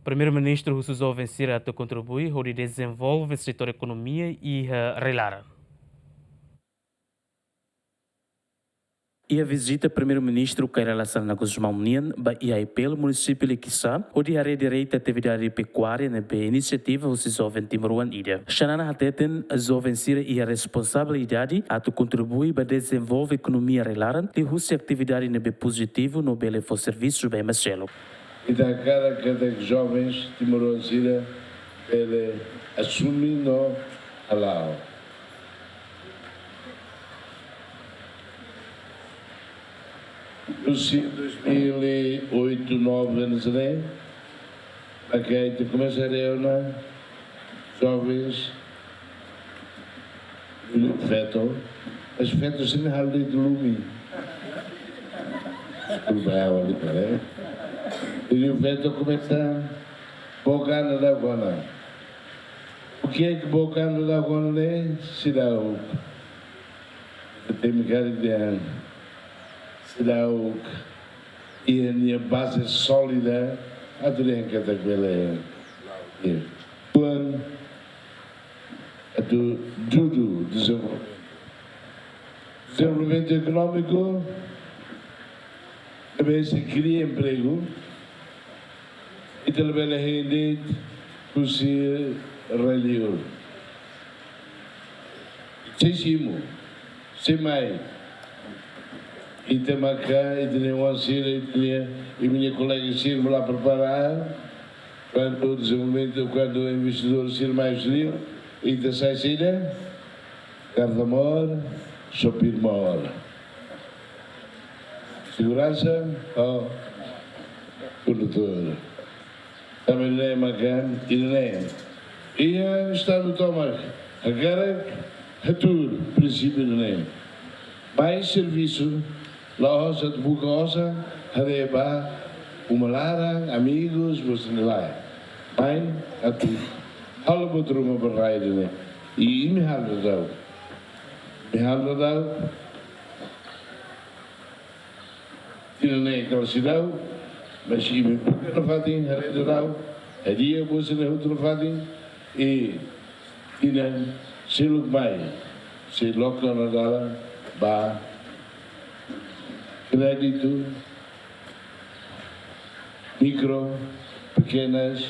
Primeiru Ministru husu Joven, sira Kkontribui, hodi Dezenvolve Setór Ekonomia e Rai Laran. E a visita Primeiru Ministru Rai Laran na Guzmão-Nian, e pelo município de Kissa, onde a direita atividade pecuária na iniciativa husu Joven Timuruan ida. Xanana hateten a Joven sira e a responsabilidade a contribui para desenvolve economia Rai Laran e husu atividade na positivo no bele for serviço bem Marcelo. E da cara que jovens Timuruan sira ele assumir no alao. No 2008, 9 anos, né? Aqui começa a reunir jovens feto, as fetos sem halde de lume. E o feto começa a bocar da gona. O que é que bocar da gona é? Sira o tem cara de ano. Sira o e a minha base sólida a durante daquela é. A do desenvolvimento econômico também se cria emprego e também a rede com se religião. Seximo, sem mais. E tem cá, e tem uma sira, e minha colega Ciro me lá preparar quando o desenvolvimento, quando o investidor Ciro mais livre, e tem sai sira, carta mor, sopir mor. Segurança, condutor. Também não é bacana, e não é. E está no tomar, agora, tudo, princípio não é. Mais serviço, lá roça de boca roça, areba, uma lara, amigos, você não vai. Mãe, a tudo. Hala botou uma barraia, né? E me hala dá. Me hala dá. Tira nem aquela cidade, mas se me porque não fazem, arreda dá. A dia você não outro fazem e tira se logo mais, se logo na dala, ba crédito, micro, pequenas,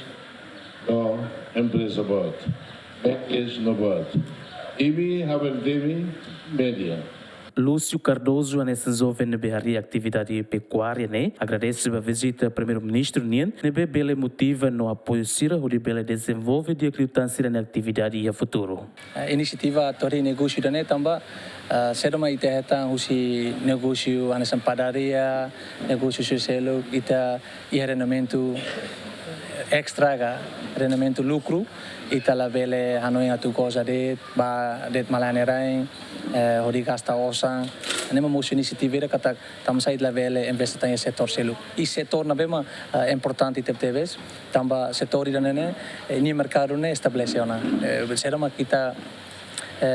no empresa bot, bancas no bot, IMI, Haberdemi, média. Lúcio Cardoso, nessa jovem berraria atividade pecuária, né? Agradece a visita Primeiru Ministru Nien, nebe bele motiva no apoio sira, onde bele desenvolve de acreditar na atividade e a futuro. A iniciativa tori negócio da né também, será ita heta husi negócio anesan padaria, negócio social, ita e rendimento extra, rendimento lucro, ita la bele hanoi atu cosa det, ba det malanerai, hodi gasta osang, nema musu inisiativa kata tamsai la bele investa em setor selu. E setor na bema importante tevez, tamba setor ida nene, ni mercado ne estabelece ona. Será ma kita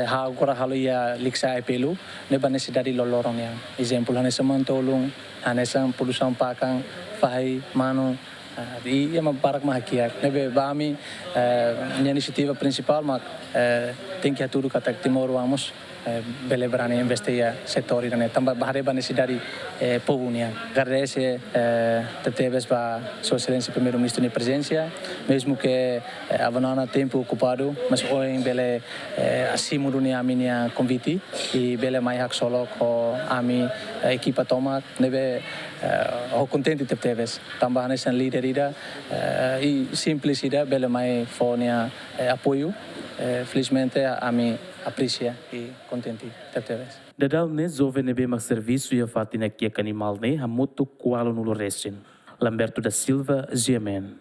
agora halo ia liksa pelu neba necessidade lolorong yang exemplo hanesa mantolong hanesa produção pakang fahai mano e uma parak mahakiak nebe bami minha iniciativa principal mak tem que tudo kata timor vamos bele berani investir setor ini tambah bahare ba necessidade povunia agradece teves ba sua excelência primeiro ministro na presença mesmo que avanana tempo ocupado mas hoje bele acima do minha convite e bele mai hak solo ko ami equipa toma nebe ho contente teves tambah nessa líder ida e simples ida bele mai fonia apoio felizmente ami aprecia e contente teves. Dadal ne jovem nebe mak serviço e a fatina que animal ne hamuto qualo no restin. Lamberto da Silva, Joven.